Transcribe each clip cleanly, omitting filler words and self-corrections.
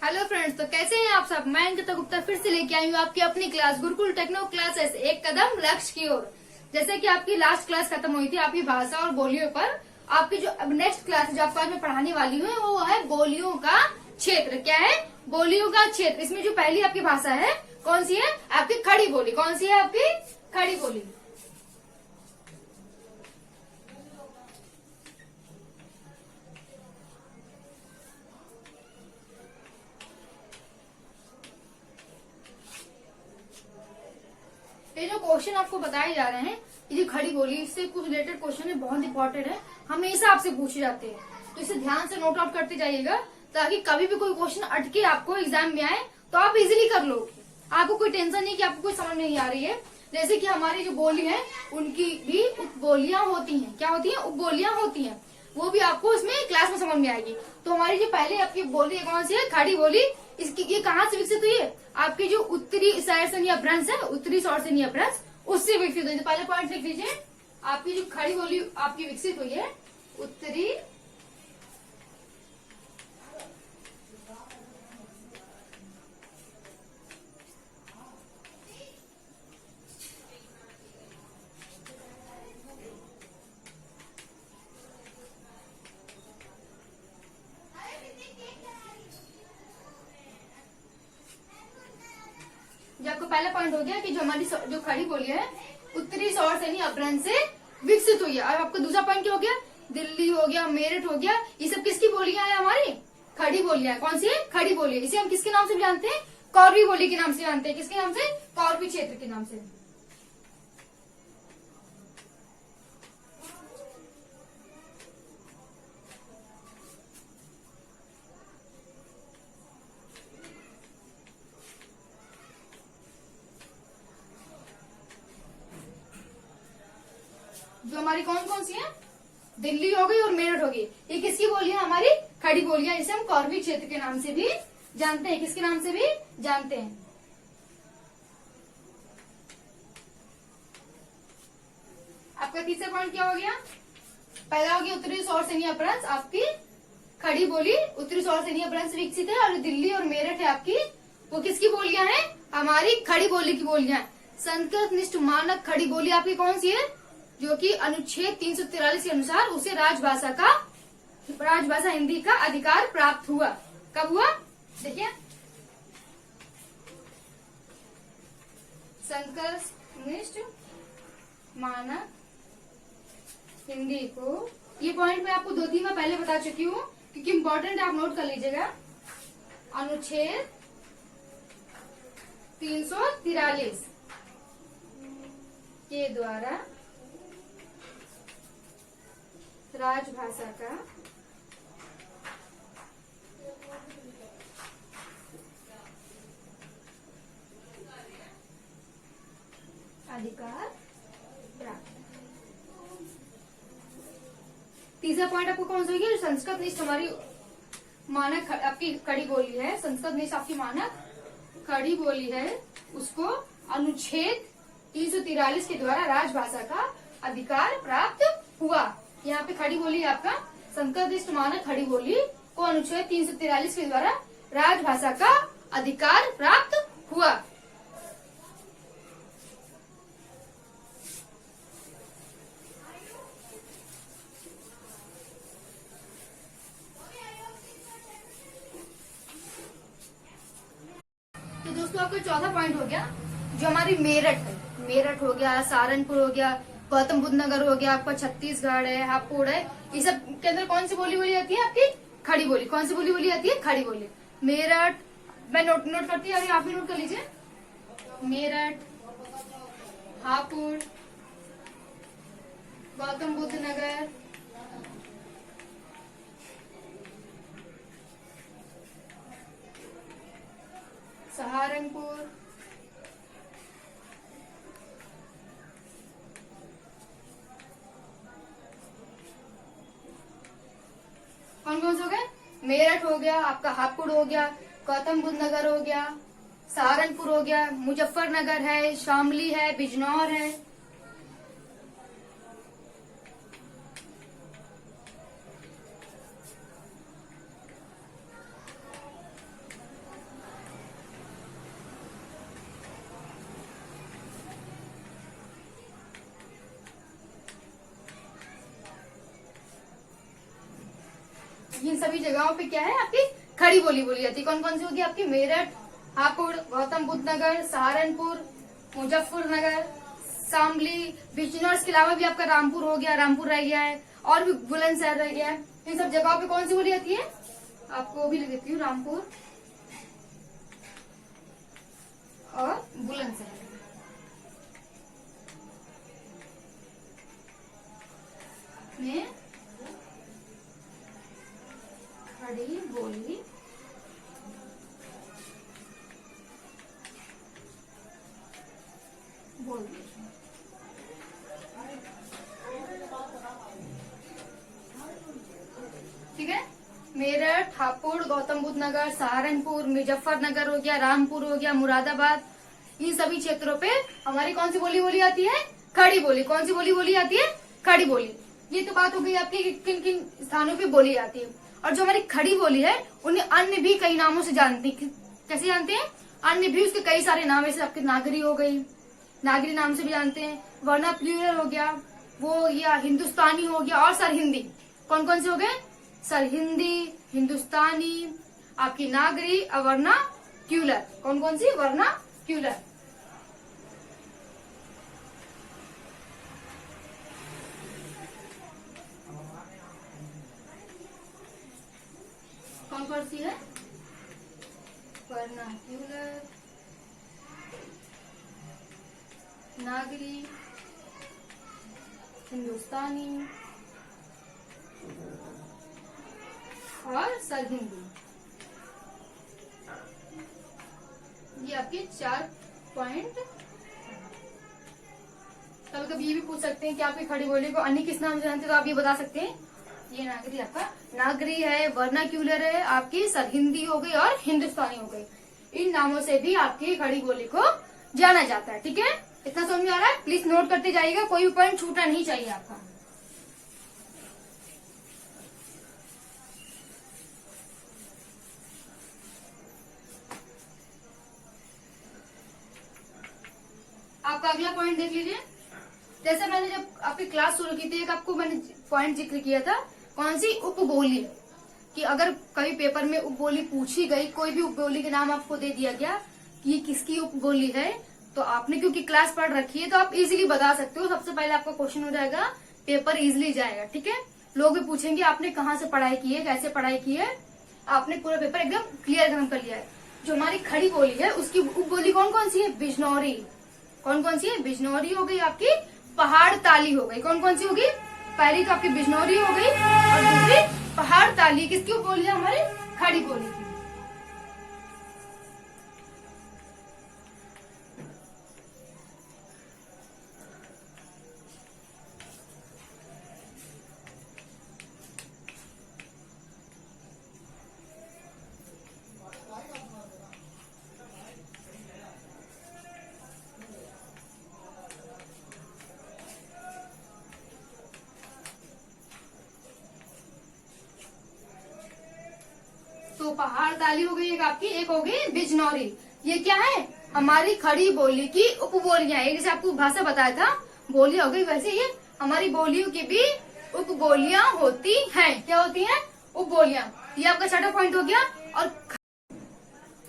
Hello friends, तो कैसे हैं आप सब। मैं अंकिता गुप्ता फिर से लेके आई हूँ आपकी अपनी क्लास गुरुकुल टेक्नो क्लासेस, एक कदम लक्ष्य की ओर। जैसे कि आपकी लास्ट क्लास खत्म हुई थी आपकी भाषा और बोलियों पर, आपकी जो अब नेक्स्ट क्लास जो आपको आज मैं पढ़ाने वाली हूँ वो है बोलियों का क्षेत्र। क्या है? बोलियों का क्षेत्र। इसमें जो पहली आपकी भाषा है कौन सी है? आपकी खड़ी बोली। कौन सी है आपकी? खड़ी बोली। ये जो क्वेश्चन आपको बताए जा रहे हैं, ये जो खड़ी बोली इससे कुछ रिलेटेड क्वेश्चन है, बहुत इंपॉर्टेंट है, हमेशा आपसे पूछे जाते हैं। तो इसे ध्यान से नोट आउट करते जाइएगा ताकि कभी भी कोई क्वेश्चन अटके आपको एग्जाम में आए तो आप इजीली कर लोगे। आपको कोई टेंशन नहीं कि आपको कोई समझ नहीं आ रही है। जैसे कि हमारी जो बोली है उनकी भी उपबोलियां होती हैं। क्या होती हैं? उपबोलियां होती हैं। वो भी आपको इसमें क्लास में समझ में आएगी। तो हमारी जो पहले आपकी बोली है कौन सी है? खड़ी बोली। इसकी ये कहाँ से विकसित हुई है? आपकी जो उत्तरी साइड से अपभ्रंश है, उत्तरी शोर से अपभ्रंश, उससे विकसित हुई। तो पहले पॉइंट लिख लीजिए, आपकी जो खड़ी बोली आपकी विकसित हुई है उत्तरी जो आपको पहला पॉइंट हो गया कि जो हमारी जो खड़ी बोली है उत्तरी शोर से अपभ्रंश से विकसित हुई है। और आपका दूसरा पॉइंट क्या हो गया? दिल्ली हो गया, मेरठ हो गया, ये सब किसकी बोलियां हैं? हमारी खड़ी बोलियां। कौन सी है? खड़ी बोली। इसे हम किसके नाम से भी जानते हैं? कौरवी बोली के नाम से जानते हैं। किसके नाम से? कौरवी क्षेत्र के नाम से। जो हमारी कौन कौन सी है? दिल्ली हो गई और मेरठ हो गई। ये किसकी बोलियां? हमारी खड़ी बोलियां। इसे हम कौरवी क्षेत्र के नाम से भी जानते हैं। किसके नाम से भी जानते हैं? आपका तीसरा पॉइंट क्या हो गया? पहला हो गया उत्तरी शोर से अपभ्रंश। आपकी खड़ी बोली उत्तरी शोर से अपभ्रंश विकसित है। और दिल्ली और मेरठ है आपकी, वो किसकी बोलियां हैं? हमारी खड़ी बोली की बोलियां। संस्कृत निष्ठ मानक खड़ी बोली आपकी कौन सी है? जो कि अनुच्छेद 343 के अनुसार उसे राजभाषा हिंदी का अधिकार प्राप्त हुआ। कब हुआ? देखिए, संस्कृत निष्ठ मानक हिंदी को, ये पॉइंट मैं आपको 2-3 बार पहले बता चुकी हूँ क्योंकि इम्पोर्टेंट आप नोट कर लीजिएगा। अनुच्छेद 343 के द्वारा राजभाषा का अधिकार प्राप्त। तीसरा पॉइंट आपको कौन सा होगी? संस्कृत निष्ठ हमारी मानक आपकी खड़ी बोली है, संस्कृत निष्ठ आपकी मानक खड़ी बोली है, उसको अनुच्छेद 343 के द्वारा राजभाषा का अधिकार प्राप्त हुआ। यहाँ पे खड़ी बोली आपका संस्कृत निष्ठ मानक खड़ी बोली को अनुच्छेद 343 के द्वारा राजभाषा का अधिकार प्राप्त हुआ। तो दोस्तों आपका चौथा पॉइंट हो गया जो हमारी मेरठ है। मेरठ हो गया, सहारनपुर हो गया, गौतम बुद्ध नगर हो गया, आपका छत्तीसगढ़ है, हापुड़ है, ये सब के अंदर कौन सी बोली बोली जाती है? आपकी खड़ी बोली। कौन सी बोली बोली जाती है? खड़ी बोली। मेरठ, मैं नोट करती हूँ, आप भी नोट कर लीजिए। मेरठ, हापुड़, गौतम बुद्ध नगर, सहारनपुर, कौन कौन से हो गए? मेरठ हो गया, आपका हापुड़ हो गया, गौतम बुद्ध नगर हो गया, सहारनपुर हो गया, मुजफ्फरनगर है, शामली है, बिजनौर है। इन सभी जगहों पे क्या है आपकी खड़ी बोली बोली जाती है। कौन कौन सी होगी आपकी? मेरठ, हापुड़, गौतम बुद्ध नगर, सहारनपुर, मुजफ्फरनगर, शामली, बिजनौर। इसके अलावा भी आपका रामपुर हो गया, रामपुर रह गया है, और भी बुलंदशहर रह गया है। इन सब जगहों पे कौन सी बोली जाती है? आपको भी लिख देती हूँ, रामपुर और बुलंदशहर में खड़ी बोली बोलती है। ठीक है, मेरठ, हापुड़, गौतम बुद्ध नगर, सहारनपुर, मुजफ्फरनगर हो गया, रामपुर हो गया, मुरादाबाद, इन सभी क्षेत्रों पे हमारी कौन सी बोली बोली जाती है? खड़ी बोली। कौन सी बोली बोली जाती है? खड़ी बोली। ये तो बात हो गई आपकी कि किन किन स्थानों पे बोली जाती है। और जो हमारी खड़ी बोली है उन्हें अन्य भी कई नामों से जानते हैं। कैसे जानते हैं? अन्य भी उसके कई सारे नाम, जैसे आपके नागरी हो गई, नागरी नाम से भी जानते हैं, वरना प्लूरल हो गया, वो हो गया, हिंदुस्तानी हो गया, और सरहिंदी। कौन कौन से हो गए? सरहिंदी, हिंदुस्तानी, आपकी नागरी, अवर्ना क्यूलर। कौन कौन सी? वर्ना क्यूलर। कौन कौन सी है? वर्नाक्यूलर, नागरी, हिंदुस्तानी और सरहिंदी। ये आपके 4 पॉइंट। कभी कभी ये भी पूछ सकते हैं कि आपकी खड़ी बोली को अन्य किस नाम से जानते हैं, तो आप ये बता सकते हैं। ये नागरी आपका नागरी है, वर्नाक्यूलर है, आपकी सरहिंदी हो गई और हिंदुस्तानी हो गई। इन नामों से भी आपकी खड़ी बोली को जाना जाता है। ठीक है, इतना समझ में आ रहा है? प्लीज नोट करते जाइएगा, कोई भी पॉइंट छूटना नहीं चाहिए आपका। आपका अगला पॉइंट देख लीजिए। जैसे मैंने जब आपकी क्लास शुरू की थी, एक आपको मैंने पॉइंट जिक्र किया था, कौन सी? उपबोली। कि अगर कभी पेपर में उपबोली पूछी गई, कोई भी उपबोली के नाम आपको दे दिया गया कि ये किसकी उपबोली है, तो आपने क्योंकि क्लास पढ़ रखी है तो आप इजीली बता सकते हो। सबसे पहले आपका क्वेश्चन हो जाएगा, पेपर इजीली जाएगा। ठीक है, लोग भी पूछेंगे आपने कहाँ से पढ़ाई की है, कैसे पढ़ाई की है, आपने पूरा पेपर एकदम क्लियर खत्म कर लिया है। जो हमारी खड़ी बोली है उसकी उपबोली कौन कौन सी है? बिजनौरी। कौन कौन सी है? बिजनौरी हो गई, आपकी पहाड़ ताली हो गई। कौन कौन सी होगी? पहली तो आपकी बिजनौरी हो गई और दूसरी पहाड़ ताली। किसकी उपबोली है? हमारी खड़ी बोली की। तो पहाड़ ताली हो गई एक आपकी, एक हो गई बिजनौरी। ये क्या है? हमारी खड़ी बोली की उपबोलियां है। जैसे आपको भाषा बताया था, बोलियां हो गई, वैसे ये हमारी बोलियों की भी उपबोलियां होती हैं। क्या होती हैं? उपबोलियां। ये आपका छठा पॉइंट हो गया। और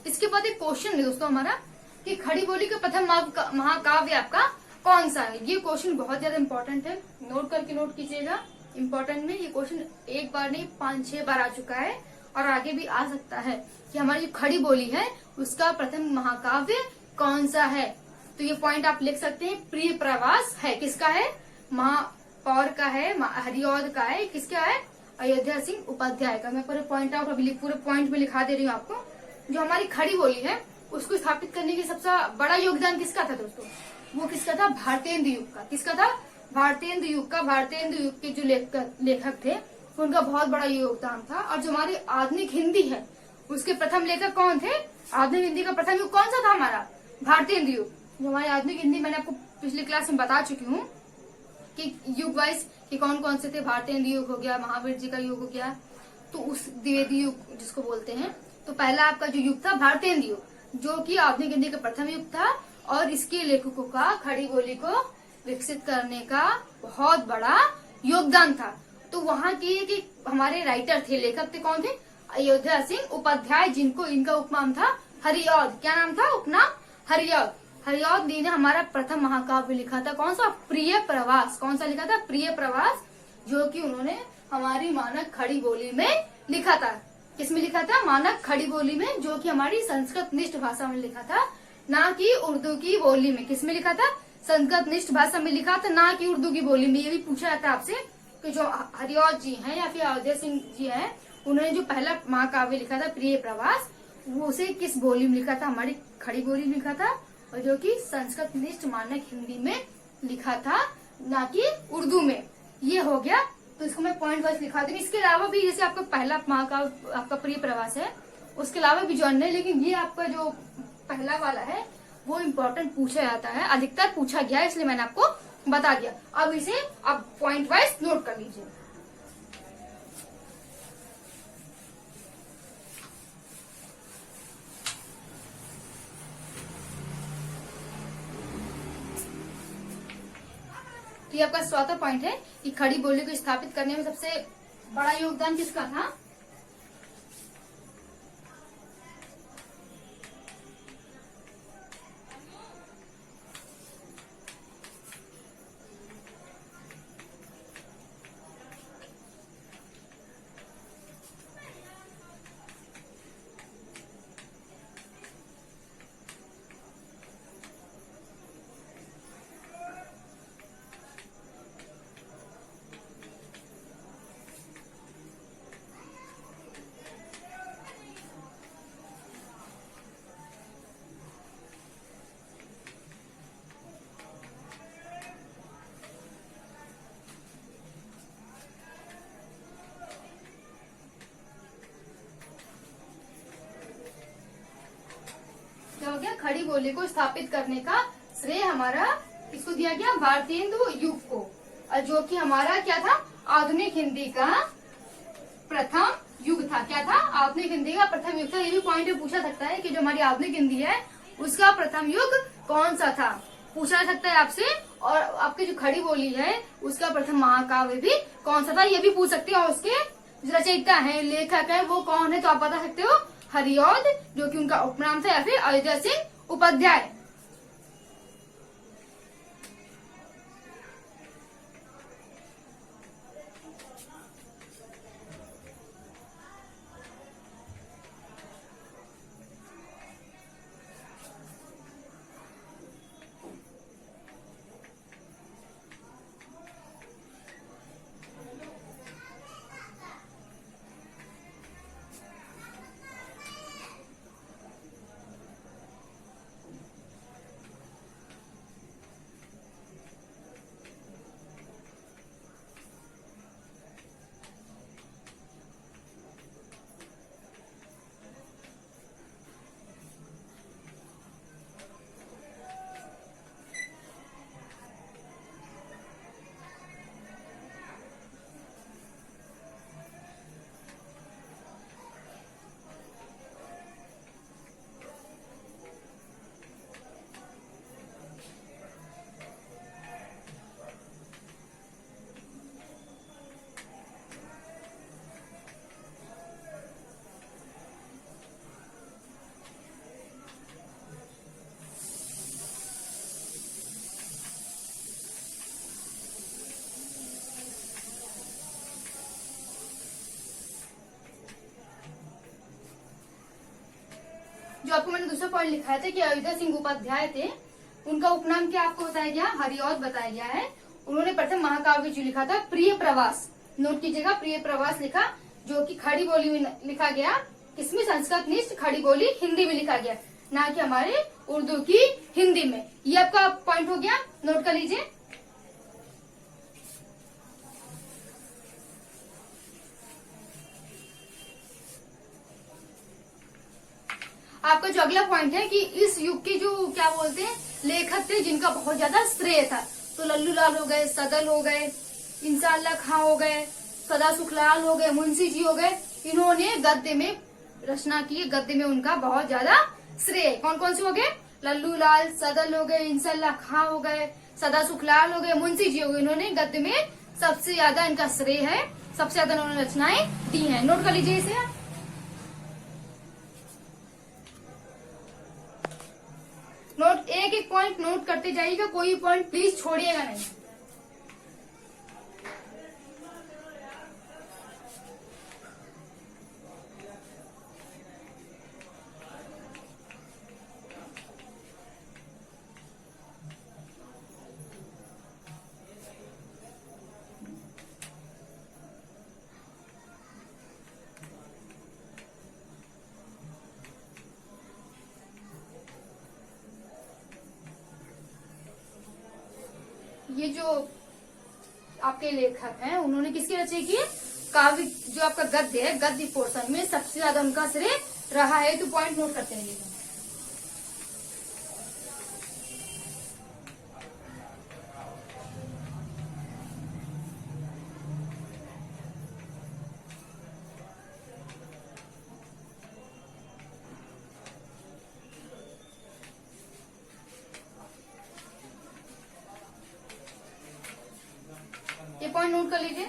इसके बाद एक क्वेश्चन है दोस्तों हमारा कि खड़ी बोली का प्रथम महाकाव्य आपका कौन सा है? ये क्वेश्चन बहुत ज्यादा इम्पोर्टेंट है, नोट करके नोट कीजिएगा। इम्पोर्टेंट में ये क्वेश्चन एक बार नहीं 5-6 बार आ चुका है और आगे भी आ सकता है कि हमारी जो खड़ी बोली है उसका प्रथम महाकाव्य कौन सा है। तो ये पॉइंट आप लिख सकते हैं। प्रिय प्रवास है, किसका है? महापौर का है, हरिऔध का है, किसका है? अयोध्या सिंह उपाध्याय का। मैं पूरे पॉइंट आउट अभी पूरे पॉइंट में लिखा दे रही हूँ आपको। जो हमारी खड़ी बोली है उसको स्थापित करने के सबसे बड़ा योगदान किसका था दोस्तों? वो किसका था? भारतेंदु युग का। किसका था? भारतेंदु युग का। भारतेंदु युग के जो लेखक थे उनका बहुत बड़ा योगदान था। और जो हमारी आधुनिक हिंदी है उसके प्रथम लेखक कौन थे? आधुनिक हिंदी का प्रथम युग कौन सा था? हमारा भारतेंदु युग। जो हमारी आधुनिक हिंदी मैंने आपको पिछली क्लास में बता चुकी हूँ कि युग वाइज कि कौन कौन से थे। भारतेंदु युग हो गया, महावीर जी का युग हो गया, तो उस द्विवेदी युग जिसको बोलते हैं। तो पहला आपका जो युग था भारतेंदु युग, जो कि आधुनिक हिंदी का प्रथम युग था। और इसके लेखकों का खड़ी बोली को विकसित करने का बहुत बड़ा योगदान था। तो वहाँ के हमारे राइटर थे, लेखक थे, कौन थे? अयोध्या सिंह उपाध्याय, जिनको इनका उपनाम था हरिऔध। क्या नाम था? उपनाम हरिऔध। हरिऔध जी ने हमारा प्रथम महाकाव्य लिखा था, कौन सा? प्रिय प्रवास। कौन सा लिखा था? प्रिय प्रवास, जो कि उन्होंने हमारी मानक खड़ी बोली में लिखा था। किसमें लिखा था? मानक खड़ी बोली में, जो कि हमारी संस्कृत निष्ठ भाषा में लिखा था, ना कि उर्दू की बोली में। किसमें लिखा था? संस्कृत निष्ठ भाषा में लिखा था, ना कि उर्दू की बोली में। ये भी पूछा जाता है आपसे कि जो हरिऔध जी हैं या फिर अयोध्या सिंह जी हैं, उन्होंने जो पहला महाकाव्य लिखा था प्रिय प्रवास, वो उसे किस बोली में लिखा था? हमारी खड़ी बोली में लिखा था, और जो कि संस्कृत निष्ठ मानक हिंदी में लिखा था, ना कि उर्दू में। ये हो गया, तो इसको मैं पॉइंट वाइज लिखा दूंगी। इसके अलावा भी जैसे आपका पहला महाकाव्य आपका प्रिय प्रवास है, उसके अलावा भी जो अन्य, लेकिन ये आपका जो पहला वाला है वो इम्पोर्टेंट पूछा जाता है, अधिकतर पूछा गया है, इसलिए मैंने आपको बता दिया। अब इसे आप पॉइंट वाइज नोट कर लीजिए। तो ये आपका चौथा पॉइंट है कि खड़ी बोली को स्थापित करने में सबसे बड़ा योगदान किसका था? क्या हो गया? खड़ी बोली को स्थापित करने का श्रेय हमारा किसको दिया गया? भारतेंदु युग को, और जो कि हमारा क्या था? आधुनिक हिंदी का प्रथम युग था। क्या था? आधुनिक हिंदी का प्रथम युग था। ये भी पॉइंट में पूछा सकता है कि जो हमारी आधुनिक हिंदी है उसका प्रथम युग कौन सा था, पूछा जा सकता है आपसे। और आपकी जो खड़ी बोली है उसका प्रथम महाकाव्य भी कौन सा था, ये भी पूछ सकते हो। और उसके रचयिता है, लेखक है, वो कौन है, तो आप बता सकते हो हरिऔध, जो कि उनका उपनाम था, या फिर अयोध्या सिंह उपाध्याय। जो आपको मैंने दूसरा पॉइंट लिखाया था कि अयोध्या सिंह उपाध्याय थे, उनका उपनाम क्या आपको बताया गया? हरिऔध बताया गया है। उन्होंने प्रथम महाकाव्य जो लिखा था प्रिय प्रवास, नोट कीजिएगा, प्रिय प्रवास लिखा, जो कि खड़ी बोली में लिखा गया। इसमें संस्कृत निष्ठ खड़ी बोली हिंदी में लिखा गया, ना कि हमारे उर्दू की हिंदी में। ये आपका पॉइंट हो गया, नोट कर लीजिए। आपका जो अगला पॉइंट है कि इस युग के जो क्या बोलते हैं लेखक थे जिनका बहुत ज्यादा श्रेय था, तो लल्लू लाल हो गए, सदल हो गए, इंसाअल्लाह खां हो गए, सदा सुखलाल हो गए, मुंशी जी हो गए। इन्होंने गद्य में रचना की, गद्य में उनका बहुत ज्यादा श्रेय। कौन कौन से हो गए? लल्लू लाल, सदल हो गए, इंसाअल्लाह खां हो गए, सदा सुखलाल हो गए, मुंशी जी हो गए। इन्होंने गद्य में सबसे ज्यादा इनका श्रेय है। सबसे ज्यादा उन्होंने रचनाएं दी हैं। नोट कर लीजिए इसे। नोट एक एक पॉइंट नोट करते जाइएगा, कोई पॉइंट प्लीज छोड़िएगा नहीं। ये जो आपके लेखक हैं उन्होंने किसकी रचना की है? काव्य, जो आपका गद्य है, गद्य पोर्शन में सबसे ज्यादा उनका श्रेय रहा है। तो पॉइंट नोट करते रहिएगा। ये पॉइंट नोट कर लीजिए।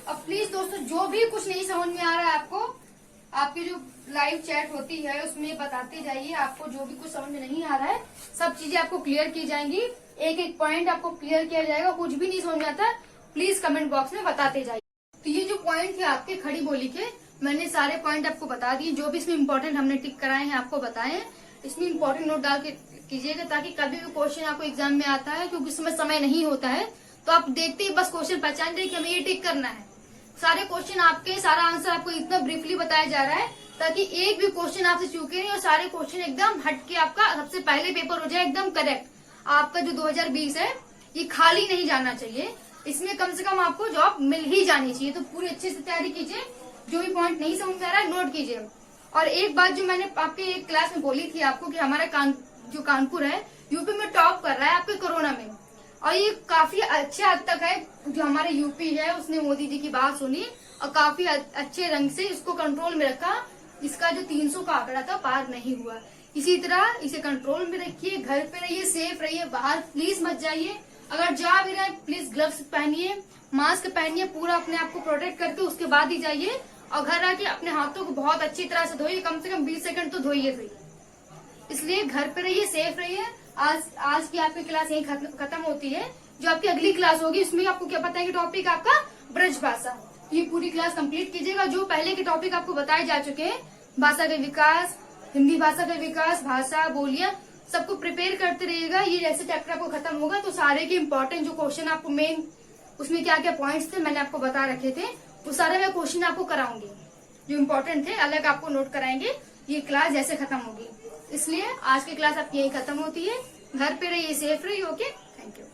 अब प्लीज दोस्तों, जो भी कुछ नहीं समझ में आ रहा है आपको, आपकी जो लाइव चैट होती है उसमें बताते जाइए। आपको जो भी कुछ समझ में नहीं आ रहा है, सब चीजें आपको क्लियर की जाएंगी। एक एक पॉइंट आपको क्लियर किया जाएगा। कुछ भी नहीं समझ में आता प्लीज कमेंट बॉक्स में बताते जाइए। तो ये जो पॉइंट थे आपके खड़ी बोली के, मैंने सारे पॉइंट आपको बता दिए। जो भी इसमें इम्पोर्टेंट हमने टिक कराए हैं आपको बताए। इसमें इम्पोर्टेंट नोट डाल के कीजिएगा, ताकि कभी भी क्वेश्चन आपको एग्जाम में आता है, क्योंकि इसमें समय नहीं होता है, तो आप देखते ही बस क्वेश्चन पहचान रहे कि हमें ये टिक करना है। सारे क्वेश्चन आपके, सारा आंसर आपको इतना ब्रीफली बताया जा रहा है ताकि एक भी क्वेश्चन आपसे चूके नहीं और सारे क्वेश्चन एकदम हटके आपका सबसे पहले पेपर हो जाए एकदम करेक्ट। आपका जो 2020 है ये खाली नहीं जाना चाहिए। इसमें कम से कम आपको जॉब मिल ही जानी चाहिए। तो पूरी अच्छे से तैयारी कीजिए। जो भी पॉइंट नहीं समझ में आ रहा है नोट कीजिए। और एक बात जो मैंने आपके एक क्लास में बोली थी आपको कि हमारा जो कानपुर है यूपी में टॉप कर रहा है आपके कोरोना में, और ये काफी अच्छे हद तक है। जो हमारे यूपी है उसने मोदी जी की बात सुनी और काफी अच्छे रंग से इसको कंट्रोल में रखा। इसका जो 300 का आंकड़ा था पार नहीं हुआ। इसी तरह इसे कंट्रोल में रखिए, घर पे रहिए, सेफ रहिए, बाहर प्लीज मत जाइए। अगर जा भी रहे प्लीज ग्लव्स पहनिए, मास्क पहनिए, पूरा अपने आप को प्रोटेक्ट करके उसके बाद ही जाइए। और घर आके अपने हाथों को बहुत अच्छी तरह से धोइए, कम से कम 20 सेकंड तो धोइए। इसलिए घर पे रहिए, सेफ रहिए। आज की आपकी क्लास यही खत्म होती है। जो आपकी अगली क्लास होगी उसमें आपको क्या बताएंगे टॉपिक आपका ब्रज भाषा। ये पूरी क्लास कंप्लीट कीजिएगा। जो पहले के टॉपिक आपको बताए जा चुके हैं, भाषा का विकास, हिंदी भाषा का विकास, भाषा, बोलियां, सबको प्रिपेयर करते रहिएगा। ये जैसे चैप्टर आपको खत्म होगा तो सारे के इम्पोर्टेंट जो क्वेश्चन आपको मेन उसमें क्या क्या पॉइंट्स थे मैंने आपको बता रखे थे, वो सारे मैं क्वेश्चन आपको कराऊंगी। जो इम्पोर्टेंट थे अलग आपको नोट कराएंगे ये क्लास जैसे खत्म होगी। इसलिए आज की क्लास आपकी यही खत्म होती है। घर पे रहिए, सेफ रहिए। Okay, thank you.